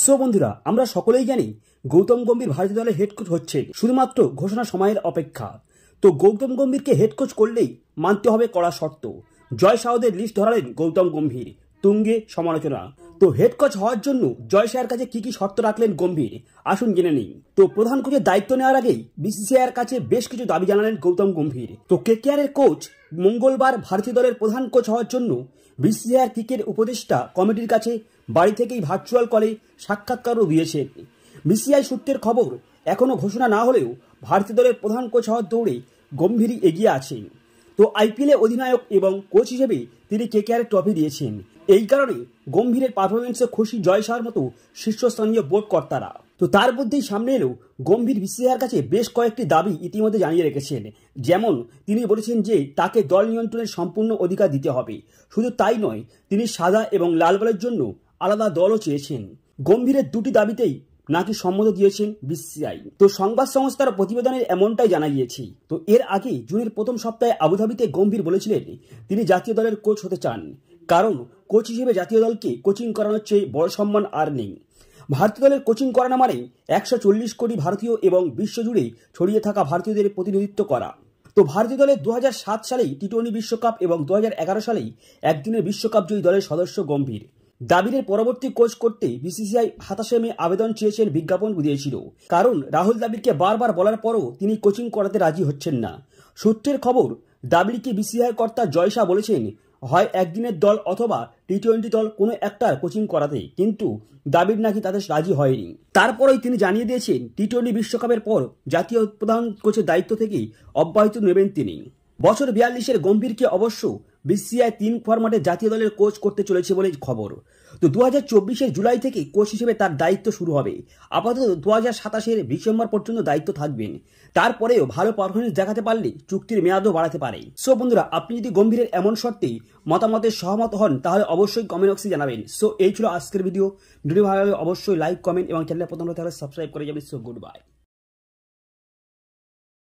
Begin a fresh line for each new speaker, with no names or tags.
So বন্ধুরা, আমরা সকলেই জানি গৌতম গম্ভীর ভারতীয় দলের হেড কোচ হচ্ছেন, শুধুমাত্র ঘোষণা সময়ের অপেক্ষা। তো গৌতম গম্ভীরকে হেড কোচ করলেই মানতে হবে কড়া শর্ত। জয় শাহদের লিস্ট ধরালেন গৌতম গম্ভীর, তুঙ্গে সমালোচনা। তো হেড কোচ হওয়ার জন্য জয় শাহের কাছে কি কি শর্ত রাখলেন গম্ভীর, আসুন জেনে নিই। তো প্রধান কোচের দায়িত্ব নেওয়ার আগেই বিসিসিআইয়ের কাছে বেশ কিছু দাবি জানালেন গৌতম গম্ভীর। তো কেকেআরের কোচ মঙ্গলবার ভারতীয় দলের প্রধান কোচ হওয়ার জন্য বিসিসিআইয়ের ক্রিকেট উপদেষ্টা কমিটির কাছে বাড়ি থেকেই ভার্চুয়াল কলে সাক্ষাৎকারও দিয়েছেন। বিসিসিআই সূত্রের খবর, এখনও ঘোষণা না হলেও ভারতীয় দলের প্রধান কোচ হওয়ার দৌড়ে গম্ভীরই এগিয়ে আছেন। তো আইপিএলে অধিনায়ক এবং কোচ হিসেবে তিনি কেকেআরের ট্রফি দিয়েছেন। এই কারণে গম্ভীরের পারফরমেন্সে খুশি জয় শাহর মতো শীর্ষস্থানীয় বোর্ড কর্তারা। তো তার মধ্যেই সামনে এলেও গম্ভীর বিসিসিআইয়ের কাছে বেশ কয়েকটি দাবি ইতিমধ্যে জানিয়ে রেখেছেন। যেমন তিনি বলেছেন যে তাকে দল নিয়ন্ত্রণের সম্পূর্ণ অধিকার দিতে হবে। শুধু তাই নয়, তিনি সাদা এবং লাল বলের জন্য আলাদা দলও চেয়েছেন। গম্ভীরের দুটি দাবিতেই নাকি সম্মত দিয়েছেন বিসিসিআই। তো সংবাদ সংস্থার প্রতিবেদনের এমনটাই জানা গিয়েছে। তো এর আগে জুনের প্রথম সপ্তাহে আবুধাবিতে গম্ভীর বলেছিলেন তিনি জাতীয় দলের কোচ হতে চান, কারণ কোচ হিসেবে জাতীয় দলকে কোচিং করানোর চেয়ে বড় সম্মান আর নেই। ভারতীয় দলের কোচিং করানো মানে 140 কোটি ভারতীয় এবং বিশ্বজুড়ে ছড়িয়ে থাকা ভারতীয়দের প্রতিনিধিত্ব করা। তো ভারতীয় দলের 2007 সালেই টি-20 বিশ্বকাপ এবং 2011 সালেই একদিনের বিশ্বকাপ জয়ী দলের সদস্য গম্ভীর। দাবিরের পরবর্তী কোচ করতে বিসিসিআই 27 মে আবেদন চেয়েছেন, বিজ্ঞাপন বুঝিয়েছিল, কারণ রাহুল দ্রাবিড়কে বারবার বলার পরও তিনি কোচিং করাতে রাজি হচ্ছেন না। সূত্রের খবর, দ্রাবিড়কে বিসিসিআই কর্তা জয় শাহ বলেছেন হয় একদিনের দল অথবা টি-20 দল কোনো একটার কোচিং করাতে, কিন্তু দ্রাবিড় নাকি তাদের রাজি হয়নি। তারপরেই তিনি জানিয়ে দিয়েছেন টি-20 বিশ্বকাপের পর জাতীয় প্রধান কোচের দায়িত্ব থেকেই অব্যাহতি নেবেন তিনি। বছর 42-এর গম্ভীরকে অবশ্য বিসিসিআই 3 ফরম্যাটে জাতীয় দলের কোচ করতে চলেছে বলে খবর। তো 2024-এর জুলাই থেকে কোচ হিসেবে তার দায়িত্ব শুরু হবে। আপাতত 2027-এর ডিসেম্বর পর্যন্ত দায়িত্ব থাকবেন। তারপরেও ভালো পারফরমেন্স দেখাতে পারলে চুক্তির মেয়াদও বাড়াতে পারে। সো বন্ধুরা, আপনি যদি গম্ভীরের এমন শর্তে মতামতের সহমত হন তাহলে অবশ্যই কমেন্ট বক্সে জানাবেন। সো এই ছিল আজকের ভিডিও ভালো লাগলে অবশ্যই লাইক, কমেন্ট এবং চ্যানেলে প্রথম হতে হলে সাবস্ক্রাইব করে যাবেন। So good bye.